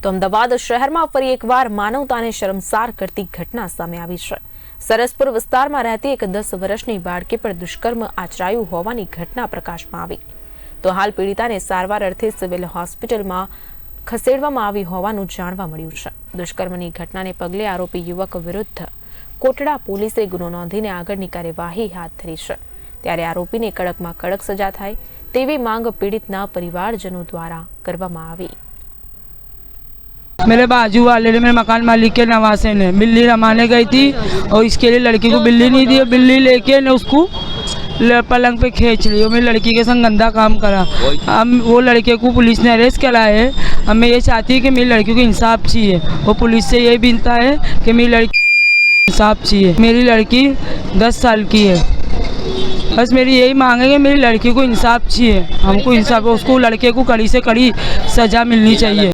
તો અમદાવાદ શહેરમાં ફરી એકવાર માનવતાને શરમસાર કરતી ઘટના સામે આવી છે। સરસપુર વિસ્તારમાં રહેતી એક 10 વર્ષની બાળકી પર દુષ્કર્મ આચરાયું હોવાની ઘટના પ્રકાશમાં આવી। તો હાલ પીડિતાને સારવાર અર્થે સિવિલ હોસ્પિટલમાં ખસેડવામાં આવી હોવાનું જાણવા મળ્યું છે। દુષ્કર્મની ઘટનાને પગલે આરોપી યુવક વિરુદ્ધ કોટડા પોલીસે ગુનો નોંધીને આગળની કાર્યવાહી હાથ ધરી છે। ત્યારે આરોપીને કડકમાં કડક સજા થાય તેવી માંગ પીડિતના परिवारजनों द्वारा કરવામાં આવી। मेरे बाजू वाले ने, मेरे मकान मालिक के नवासे ने बिल्ली रमाने गई थी और इसके लिए लड़की को बिल्ली नहीं दी। बिल्ली लेके ने उसको पलंग पे खींच ली और मेरी लड़की के संग गंदा काम करा। अब वो लड़के को पुलिस ने अरेस्ट करा है। अब मैं ये चाहती हूँ कि मेरी लड़की को इंसाफ चाहिए और पुलिस से ये विनता है कि मेरी लड़की को इंसाफ चाहिए। मेरी लड़की 10 साल की है। बस मेरी यही मांग है कि मेरी लड़की को इंसाफ चाहिए। हमको इंसाफ, उसको लड़के को कड़ी से कड़ी सज़ा मिलनी चाहिए।